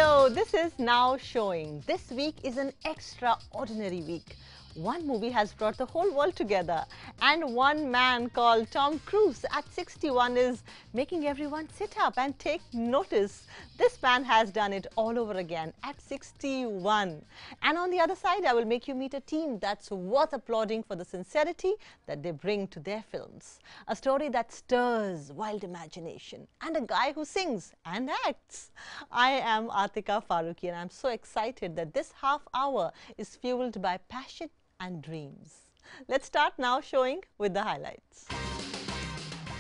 Hello, this is Now Showing. This week is an extraordinary week. One movie has brought the whole world together, and one man called Tom Cruise at 61 is making everyone sit up and take notice. This man has done it all over again at 61. And on the other side, I will make you meet a team that's worth applauding for the sincerity that they bring to their films. A story that stirs wild imagination, and a guy who sings and acts. I am Atika Farooqui, and I'm so excited that this half hour is fueled by passion and dreams. Let's start Now Showing with the highlights.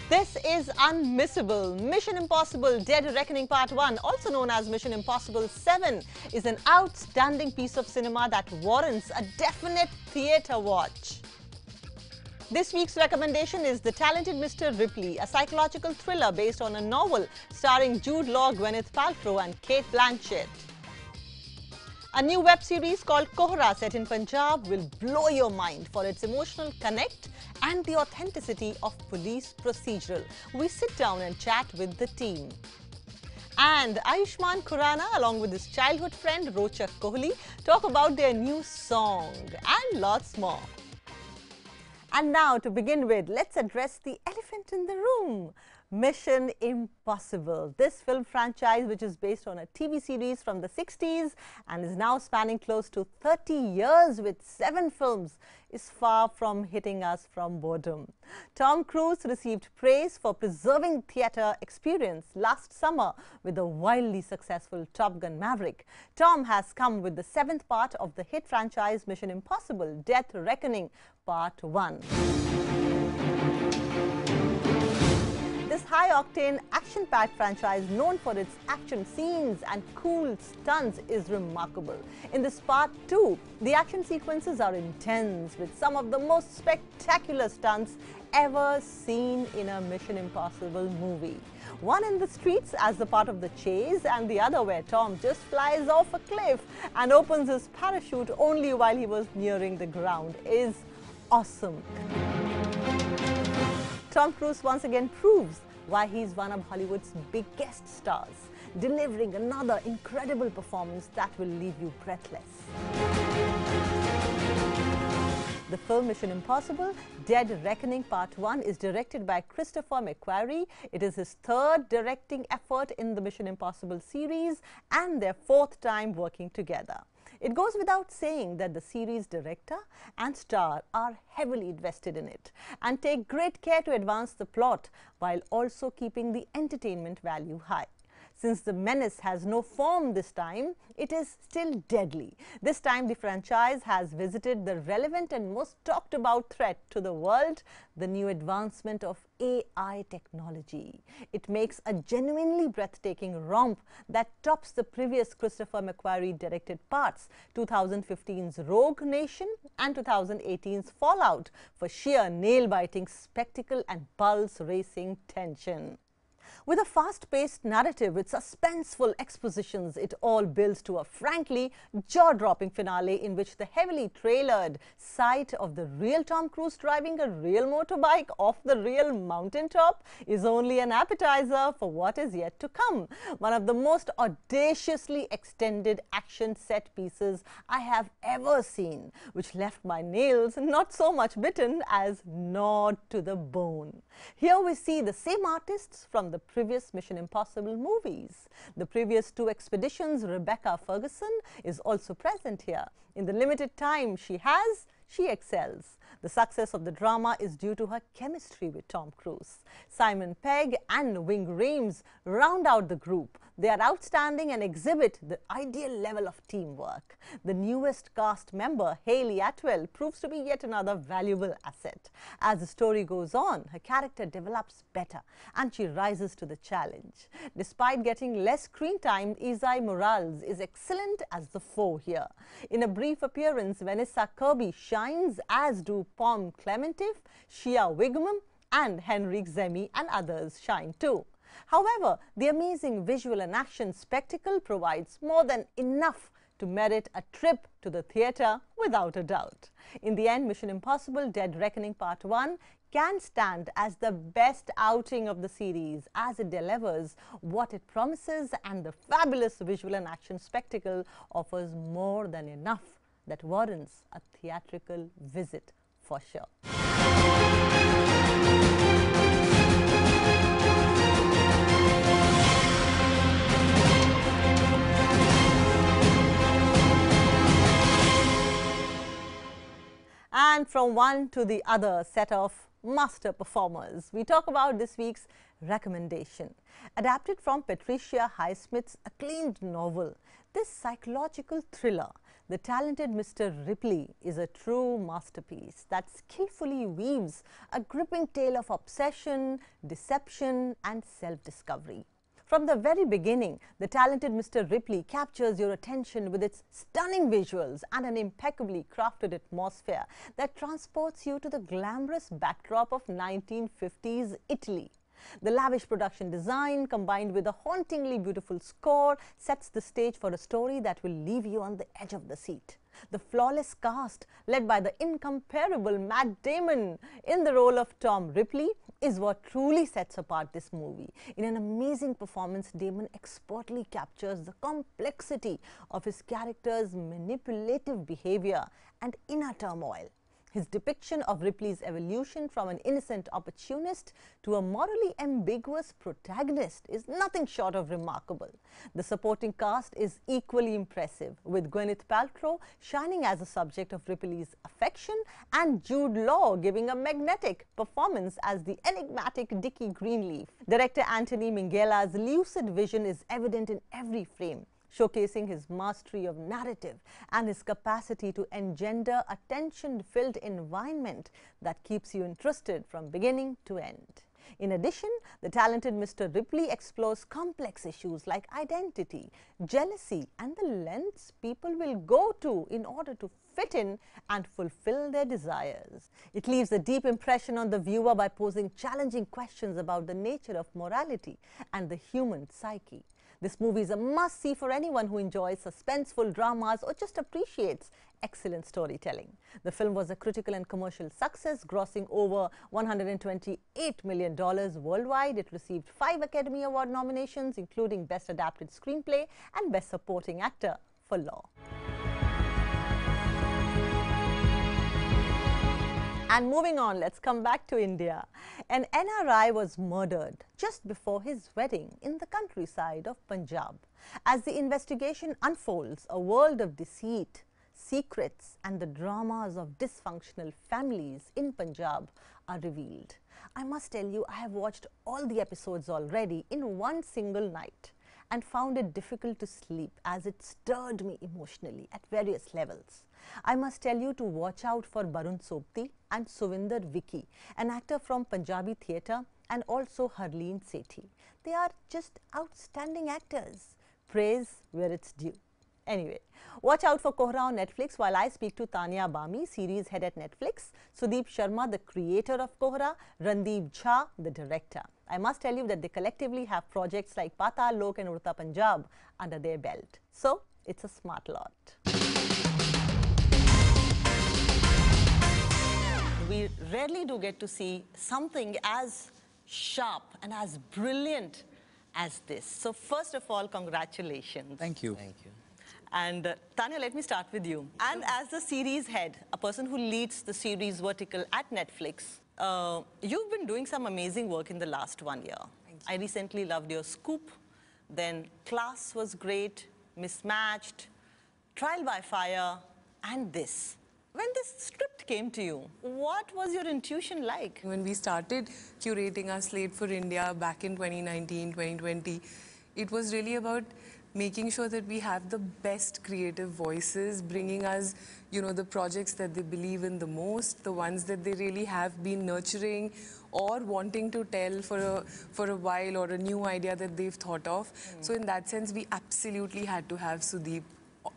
This is unmissable. Mission Impossible Dead Reckoning Part 1, also known as Mission Impossible 7, is an outstanding piece of cinema that warrants a definite theatre watch. This week's recommendation is The Talented Mr. Ripley, a psychological thriller based on a novel starring Jude Law, Gwyneth Paltrow and Cate Blanchett. A new web series called Kohrra, set in Punjab, will blow your mind for its emotional connect and the authenticity of police procedural. We sit down and chat with the team. And Ayushmann Khurrana, along with his childhood friend Rochak Kohli, talk about their new song and lots more. And now, to begin with, let's address the elephant in the room. Mission Impossible. This film franchise, which is based on a TV series from the 60s and is now spanning close to 30 years with 7 films, is far from hitting us from boredom. Tom Cruise received praise for preserving theatre experience last summer with the wildly successful Top Gun Maverick. Tom has come with the 7th part of the hit franchise Mission Impossible Death Reckoning Part 1. This high-octane, action-packed franchise, known for its action scenes and cool stunts, is remarkable. In this Part 2, the action sequences are intense, with some of the most spectacular stunts ever seen in a Mission Impossible movie. One in the streets as the part of the chase, and the other where Tom just flies off a cliff and opens his parachute only while he was nearing the ground, is awesome. Tom Cruise once again proves why he's one of Hollywood's biggest stars, delivering another incredible performance that will leave you breathless. The film Mission Impossible Dead Reckoning Part 1 is directed by Christopher McQuarrie. It is his 3rd directing effort in the Mission Impossible series and their 4th time working together. It goes without saying that the series director and star are heavily invested in it and take great care to advance the plot while also keeping the entertainment value high. Since the menace has no form this time, it is still deadly. This time the franchise has visited the relevant and most talked about threat to the world, the new advancement of AI technology. It makes a genuinely breathtaking romp that tops the previous Christopher McQuarrie directed parts, 2015's Rogue Nation and 2018's Fallout, for sheer nail-biting spectacle and pulse-racing tension. With a fast-paced narrative with suspenseful expositions, it all builds to a frankly jaw-dropping finale in which the heavily trailered sight of the real Tom Cruise driving a real motorbike off the real mountaintop is only an appetizer for what is yet to come. One of the most audaciously extended action set pieces I have ever seen, which left my nails not so much bitten as gnawed to the bone. Here we see the same artists from the previous Mission Impossible movies. The previous 2 expeditions, Rebecca Ferguson, is also present here. In the limited time she has, she excels. The success of the drama is due to her chemistry with Tom Cruise. Simon Pegg and Ving Rhames round out the group. They are outstanding and exhibit the ideal level of teamwork. The newest cast member, Hayley Atwell, proves to be yet another valuable asset. As the story goes on, her character develops better and she rises to the challenge. Despite getting less screen time, Isai Morales is excellent as the foe here. In a brief appearance, Vanessa Kirby shines, as do Pom Klementif, Shia Wigmam and Henrik Zemi, and others shine too. However, the amazing visual and action spectacle provides more than enough to merit a trip to the theatre without a doubt. In the end, Mission Impossible Dead Reckoning Part 1 can stand as the best outing of the series, as it delivers what it promises, and the fabulous visual and action spectacle offers more than enough that warrants a theatrical visit for sure. And from one to the other set of master performers, we talk about this week's recommendation. Adapted from Patricia Highsmith's acclaimed novel, this psychological thriller, The Talented Mr. Ripley, is a true masterpiece that skillfully weaves a gripping tale of obsession, deception, and self-discovery. From the very beginning, The Talented Mr. Ripley captures your attention with its stunning visuals and an impeccably crafted atmosphere that transports you to the glamorous backdrop of 1950s Italy. The lavish production design, combined with a hauntingly beautiful score, sets the stage for a story that will leave you on the edge of the seat. The flawless cast, led by the incomparable Matt Damon in the role of Tom Ripley, is what truly sets apart this movie. In an amazing performance, Damon expertly captures the complexity of his character's manipulative behavior and inner turmoil. His depiction of Ripley's evolution from an innocent opportunist to a morally ambiguous protagonist is nothing short of remarkable. The supporting cast is equally impressive, with Gwyneth Paltrow shining as a subject of Ripley's affection and Jude Law giving a magnetic performance as the enigmatic Dickie Greenleaf. Director Anthony Minghella's lucid vision is evident in every frame, showcasing his mastery of narrative and his capacity to engender a tension-filled environment that keeps you interested from beginning to end. In addition, The Talented Mr. Ripley explores complex issues like identity, jealousy, and the lengths people will go to in order to fit in and fulfill their desires. It leaves a deep impression on the viewer by posing challenging questions about the nature of morality and the human psyche. This movie is a must-see for anyone who enjoys suspenseful dramas or just appreciates excellent storytelling. The film was a critical and commercial success, grossing over $128 million worldwide. It received 5 Academy Award nominations, including Best Adapted Screenplay and Best Supporting Actor for Law. And moving on, let's come back to India. An NRI was murdered just before his wedding in the countryside of Punjab. As the investigation unfolds, a world of deceit, secrets, and the dramas of dysfunctional families in Punjab are revealed. I must tell you, I have watched all the episodes already in one single night and found it difficult to sleep as it stirred me emotionally at various levels. I must tell you to watch out for Barun Sobti and Suvinder Vicky, an actor from Punjabi theatre, and also Harleen Sethi. They are just outstanding actors. Praise where it's due. Anyway, watch out for Kohrra on Netflix while I speak to Tanya Bami, series head at Netflix, Sudip Sharma, the creator of Kohrra, Randeep Jha, the director. I must tell you that they collectively have projects like Patal Lok and Urta Punjab under their belt. So, it's a smart lot. We rarely do get to see something as sharp and as brilliant as this. So, first of all, congratulations. Thank you. Thank you. And Tanya, let me start with you. And as the series head, a person who leads the series vertical at Netflix, you've been doing some amazing work in the last 1 year. I recently loved your Scoop, then Class was great, Mismatched, Trial by Fire, and this. When this script came to you, what was your intuition like? When we started curating our slate for India back in 2019, 2020, it was really about making sure that we have the best creative voices, bringing us, you know, the projects that they believe in the most, the ones that they really have been nurturing or wanting to tell for a while, or a new idea that they've thought of. So in that sense, we absolutely had to have Sudip,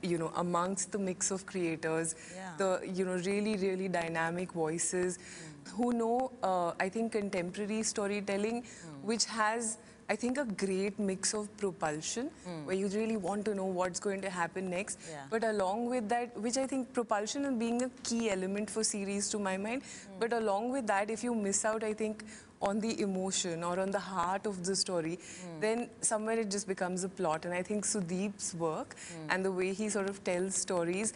you know, amongst the mix of creators, the, you know, really, really dynamic voices who know, I think, contemporary storytelling, which has, I think, a great mix of propulsion, where you really want to know what's going to happen next. Yeah. But along with that, which I think propulsion is being a key element for series to my mind. But along with that, if you miss out, I think, on the emotion or on the heart of the story, then somewhere it just becomes a plot. And I think Sudeep's work and the way he sort of tells stories,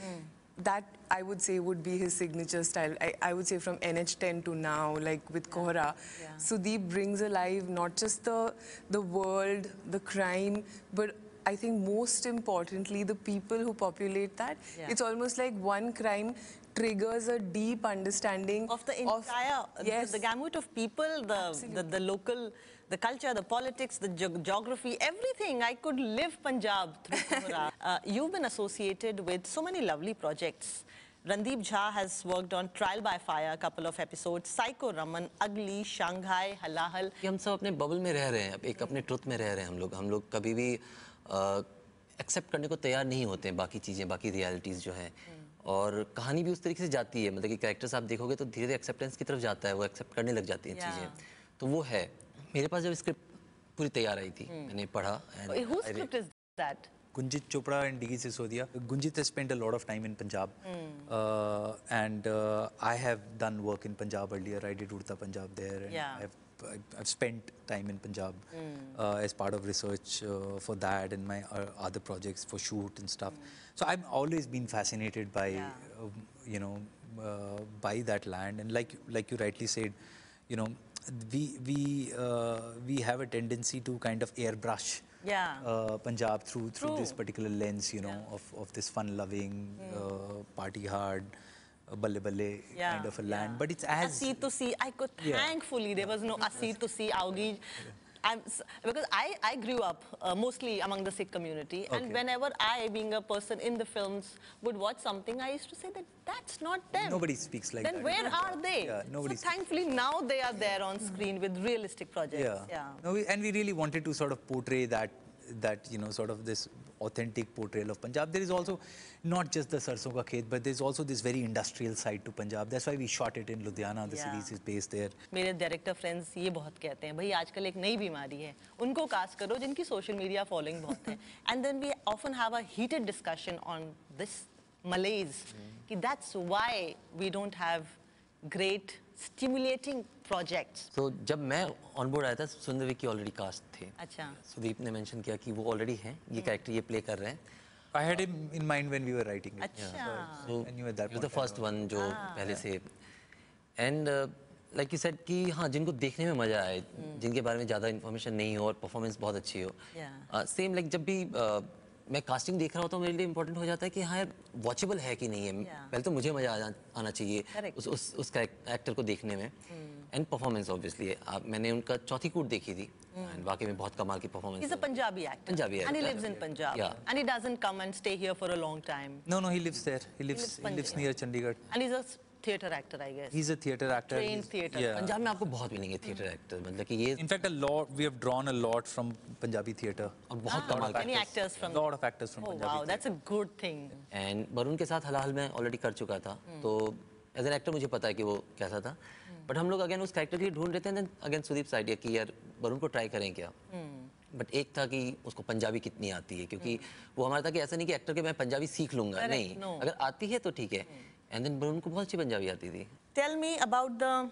that I would say would be his signature style. I would say from NH10 to now, like with Kohrra, Sudeep brings alive not just the world, the crime, but I think most importantly, the people who populate that. It's almost like one crime triggers a deep understanding of the entire, yes, the gamut of people, the local, the culture, the politics, the geography, everything. I could live Punjab through Kohrra. You've been associated with so many lovely projects. Randeep Jha has worked on Trial by Fire, a couple of episodes, Psycho Raman, Ugly, Shanghai, Halahal. हम सब अपने bubble में रह रहे हैं, एक अपने truth में रह रहे हैं हम लोग कभी भी एक्सेप्ट करने को तैयार नहीं होते हैं बाकी चीज़ें, बाकी रियलिटीज़ जो हैं। और कहानी भी उस तरीके से जाती है, मतलब कि कैरेक्टर्स आप देखोगे तो धीरे धीरे एक्सेप्टेंस की तरफ जाता है, वो एक्सेप्ट करने लग जाती हैं चीज़ें। तो वो है, मेरे पास जब स्क्रिप्ट पूरी तैयार आई थी, मैंने पढ़ा। Whose script is that? Gunjit Chopra and Diggy Sisodia. Gunjit has spent a lot of time in Punjab, and I have done work in Punjab earlier. I did Urta Punjab there, and I've spent time in Punjab as part of research for that and my other projects for shoot and stuff. So I've always been fascinated by, you know, by that land, and like you rightly said, you know, we have a tendency to kind of airbrush Punjab through this particular lens, you know, of this fun-loving, party hard, balle balle kind of a land. But it's as Asi to see, I could thankfully there was no Asi to see Augie. Because I grew up mostly among the Sikh community, and whenever I, being a person in the films, would watch something, I used to say that that's not them. Nobody speaks like that. Then where are they? Yeah, nobody so thankfully now they are there on screen with realistic projects. No, and we really wanted to sort of portray that you know, sort of this authentic portrayal of Punjab. There is also not just the Sarson Ka Khet, but there's also this very industrial side to Punjab. That's why we shot it in Ludhiana. The series is based there. मेरे director friends ये बहुत कहते हैं, भाई आजकल एक नई बीमारी है, उनको कास्ट करो जिनकी सोशल मीडिया फॉलोइंग बहुत है. And then we often have a heated discussion on this malaise. That's why we don't have great stimulating projects. तो जब मैं ऑन बोर्ड आया था, सुंदर विक्की ऑलरेडी कास्ट थे. अच्छा. सुदीप ने मेंशन किया कि वो ऑलरेडी हैं, ये कैरेक्टर ये प्ले कर रहे हैं. I had him in mind when we were writing it. अच्छा. So I knew at that it was the point first one जो पहले से. And like you said कि हाँ, जिनको देखने में मजा आए, जिनके बारे में ज़्यादा इन्फॉर्मेशन नहीं हो और परफॉर्मेंस बहुत अच्छी हो. सेम लाइक जब भी मैं कास्टिंग देख रहा होता हूँ, मेरे लिए इंपॉर्टेंट हो जाता है कि हाँ यार वॉचेबल है कि नहीं है. पहले तो मुझे मजा आना चाहिए उस एक्टर को देखने में. एंड परफॉर्मेंस ऑब्वियसली मैंने उनका चौथी कूट देखी थी, एंड वाकई में बहुत कमाल की performance. He's a Punjabi actor. Punjabi actor. And he lives in Punjab. And he doesn't come and stay here for a long time. No, he lives there. He lives near Chandigarh. And he's a theatre actor, I guess. He's a theatre actor. Trained theatre. Punjab में आपको बहुत मिलेंगे theatre actor, मतलब कि ये In fact, we have drawn a lot from Punjabi theatre. और बहुत कमाल के. Many actors from. Lot of actors from Punjabi. Wow, that's a good thing. And Varun के साथ हलाल में ऑलरेडी कर चुका था, तो एज एन एक्टर मुझे पता है कि वो कैसा था. बट हम लोग अगेन उस कैरेक्टर के लिए ढूंढ रहे थे, एंड अगेन सुदीप से आइडिया कि यार वरुण को ट्राई करें क्या. बट एक था कि उसको पंजाबी कितनी आती है, क्योंकि वो हमारा था कि ऐसा नहीं कि एक्टर के मैं पंजाबी सीख लूंगा, नहीं, अगर आती है तो ठीक है. एंड देन वरुण को बहुत अच्छी पंजाबी आती थी. Tell me about the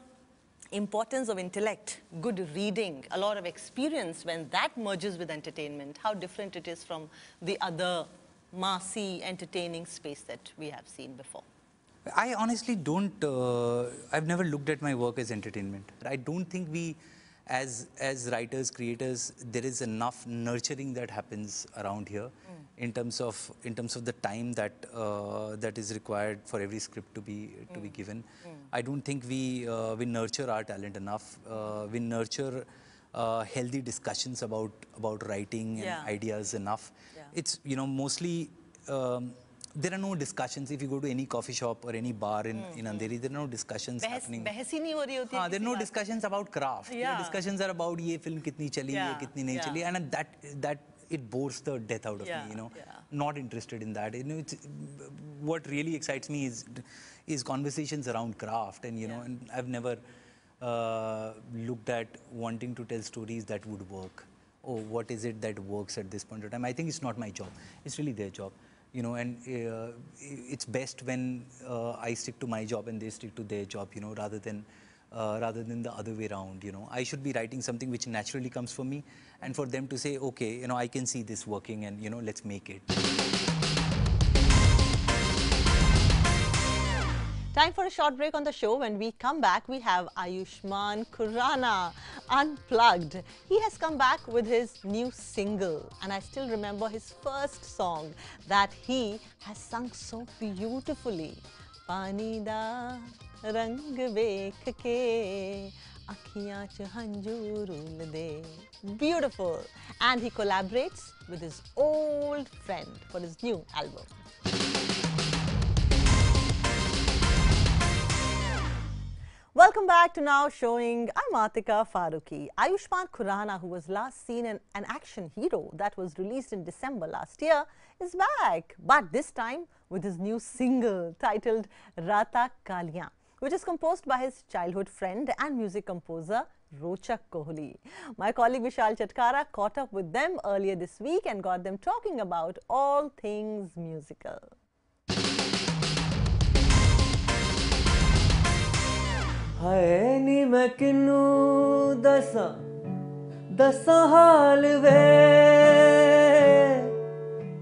importance of intellect, good reading, a lot of experience when that merges with entertainment, how different it is from the other massy entertaining space that we have seen before. I honestly don't, I've never looked at my work as entertainment. I don't think we, as writers, creators, there is enough nurturing that happens around here in terms of the time that that is required for every script to be given. I don't think we nurture our talent enough. We nurture healthy discussions about writing and ideas enough. It's, you know, mostly there are no discussions. If you go to any coffee shop or any bar in Andheri, there are no discussions happening. बहस ही नहीं हो रही होती है. There are no discussions about craft. The discussions are about ये film कितनी चली, ये कितनी नहीं चली, and that it bores the death out of me. You know, not interested in that. You know, it's, what really excites me is conversations around craft, and you know, and I've never looked at wanting to tell stories that would work oh, what is it that works at this point of time. I think it's not my job. It's really their job. You know, and it's best when I stick to my job and they stick to their job, you know, rather than the other way around, you know. I should be writing something which naturally comes for me, and for them to say, okay, you know, I can see this working and, you know, let's make it. Time for a short break on the show. When we come back, we have Ayushmann Khurrana, Unplugged. He has come back with his new single, and I still remember his first song that he has sung so beautifully. Pani da rang vekh ke akhiyan ch hanjur ul de. Beautiful. And he collaborates with his old friend for his new album. Welcome back to Now Showing. I'm Atika Farooqui. Ayushmann Khurrana, who was last seen in an action hero that was released in December last year, is back. But this time with his new single titled Rata Kaliyan, which is composed by his childhood friend and music composer Rochak Kohli. My colleague Vishal Chatkara caught up with them earlier this week and got them talking about all things musical. हाय नी मैं किनू दसा दसा हाल वे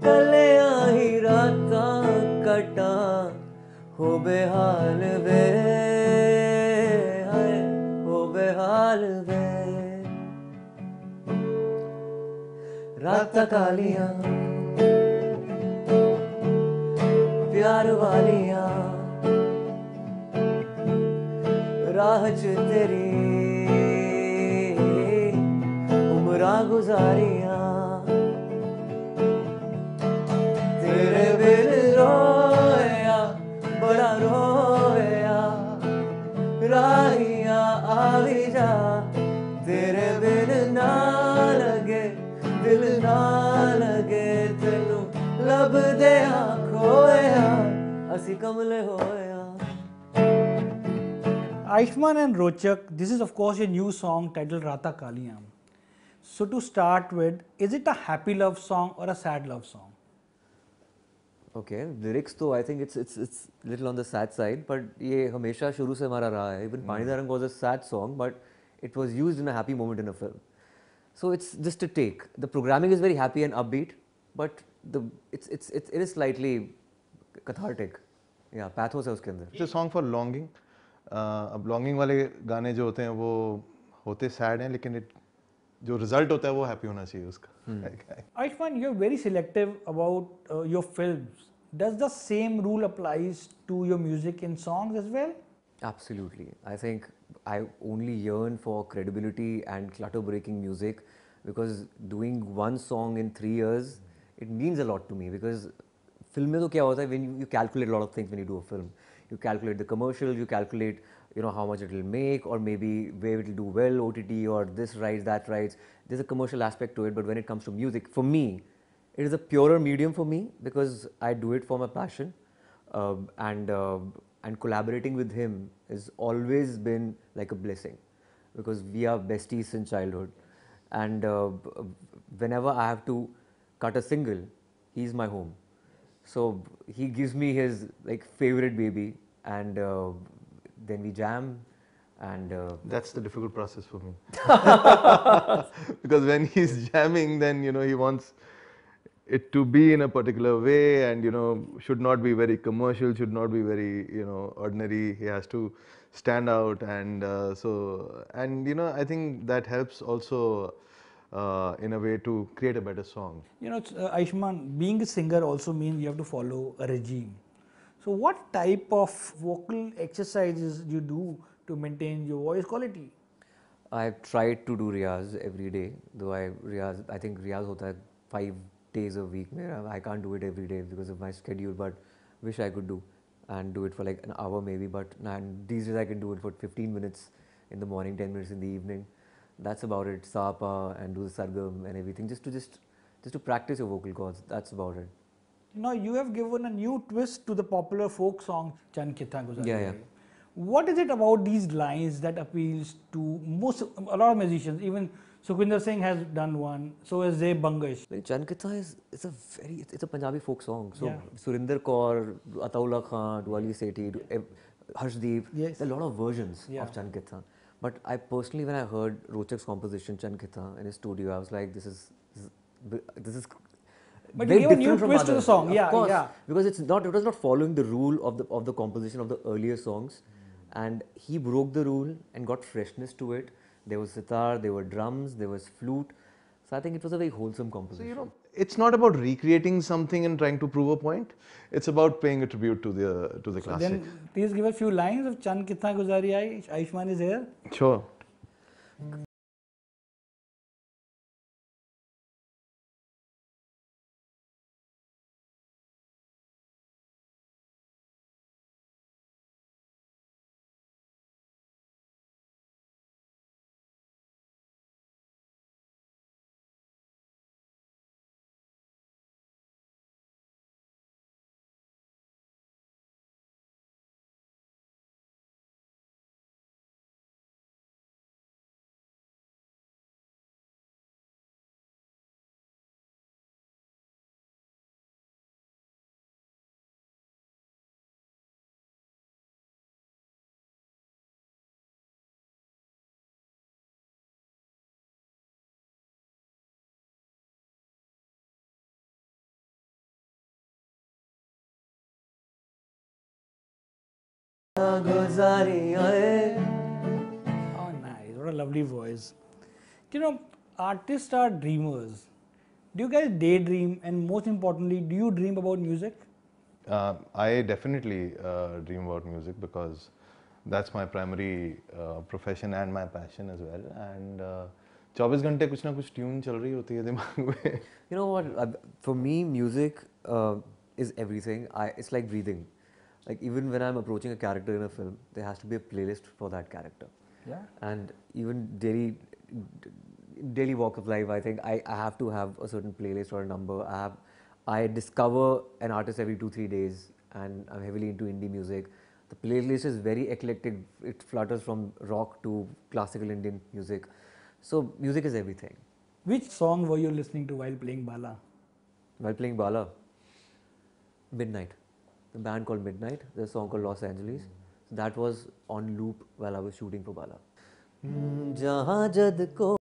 कलियां ही रातां कटा हो बेहाल वे हाय हो बेहाल वे रातां कालियां प्यार वालियां राह च तेरी उमरां गुजारियां तेरे बिन रोया बड़ा रोया राहियां आवी जा तेरे बिन ना लगे दिल ना लगे तेनू लभदे खोया असी कमले होया. Ayushmann and Rochak, this is of course a new song titled Rata Kaliyan. So to start with, is it a happy love song or a sad love song? Okay, lyrics though I think it's little on the sad side, but ये हमेशा शुरू से हमारा रहा है. Even पानी दा रंग was a sad song, but it was used in a happy moment in a film. So it's just a take. The programming is very happy and upbeat, but it is slightly cathartic. Yeah, pathos है उसके अंदर. It's a song for longing. अब longing वाले गाने जो होते हैं वो होते सैड हैं, लेकिन जो रिजल्ट होता है वो हैप्पी होना चाहिए उसका. Ayushmann, you're very selective about your films. Does the same rule applies to your music in songs as well? Absolutely. I think I only yearn for credibility and clutter-breaking music, because doing one song in 3 years, it means a lot to me. Because film में तो क्या होता है, when you calculate a lot of things when you do a film. You calculate the commercials, you calculate, you know, how much it will make, or maybe where it will do well, OTT, or this rights, that rights. There's a commercial aspect to it, but when it comes to music, for me, it is a purer medium for me, because I do it for my passion, and collaborating with him has always been like a blessing, because we are besties since childhood, and whenever I have to cut a single, he's my home. So he gives me his like favorite baby, and then we jam, and that's the difficult process for me. Because when he's jamming, then you know he wants it to be in a particular way, and you know should not be very commercial, should not be very ordinary. He has to stand out, and and you know I think that helps also. In a way to create a better song. You know, Ayushmann, being a singer also means you have to follow a regime. So what type of vocal exercises you do to maintain your voice quality? I've tried to do riyaz every day, though I think riyaz hota hai 5 days a week. I can't do it every day because of my schedule, but wish I could do and do it for like an hour maybe, but these days I can do it for 15 minutes in the morning, 10 minutes in the evening. That's about it. Sapa and do the sargam and everything, just to practice your vocal cords. That's about it. Now you have given a new twist to the popular folk song Chan Kitha Guzari. Yeah. What is it about these lines that appeals to a lot of musicians, even Sukhwinder Singh has done one. So has Zeb Bangash. Like Chand Kitha is it's a Punjabi folk song. So Yeah. Surinder Kaur, Ataullah Khan, Wali Sethi, Harshdeep. Yes. There are a lot of versions Yeah. of Chand Kitha. But I personally, when I heard Rochak's composition Chand Kitha in his studio, I was like, this is But very you gave a new different from twist to the others. song. Of Yeah, course, yeah. because it was not following the rule of the composition of the earlier songs, and he broke the rule and got freshness to it. There was sitar, there were drums, there was flute. So I think it was a very wholesome composition. So, you know, it's not about recreating something and trying to prove a point. It's about paying a tribute to the classic. Then please give a few lines of Chand Kitha Guzari Ai. Ayushmann is here. Sure. Oh, nice. What a lovely voice. You know, artists are dreamers. Do you guys daydream? And most importantly, do you dream about music? I definitely dream about music because that's my primary profession and my passion as well. And 24 घंटे कुछ ना कुछ tune चल रही होती है दिमाग में. You know what? For me, music is everything. It's like breathing. Like even when I'm approaching a character in a film, there has to be a playlist for that character. Yeah. And even daily walk of life, I think I have to have a certain playlist or a number. I discover an artist every 2-3 days, and I'm heavily into indie music. The playlist is very eclectic. It flutters from rock to classical Indian music. So music is everything. Which song were you listening to while playing Bala? While playing Bala, Midnight. The band called Midnight. There's a song called Los Angeles. So that was on loop while I was shooting for Bala. जहाँ जद को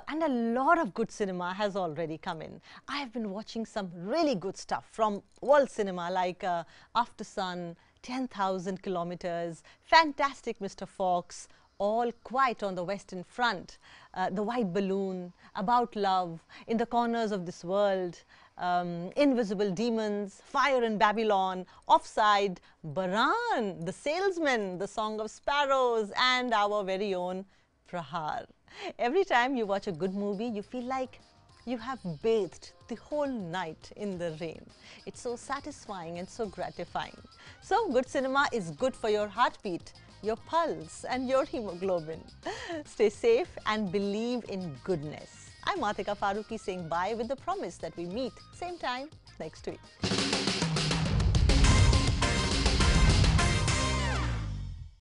And a lot of good cinema has already come in. I have been watching some really good stuff from world cinema like After Sun, 10,000 Kilometers, Fantastic Mr. Fox, All Quiet on the Western Front, The White Balloon, About Love, In the Corners of This World, Invisible Demons, Fire in Babylon, Offside, Baran, The Salesman, The Song of Sparrows, and our very own Prahar. Every time you watch a good movie, you feel like you have bathed the whole night in the rain. It's so satisfying and so gratifying. So good cinema is good for your heartbeat, your pulse and your hemoglobin. Stay safe and believe in goodness. I'm Atika Farooqui saying bye with the promise that we meet same time next week.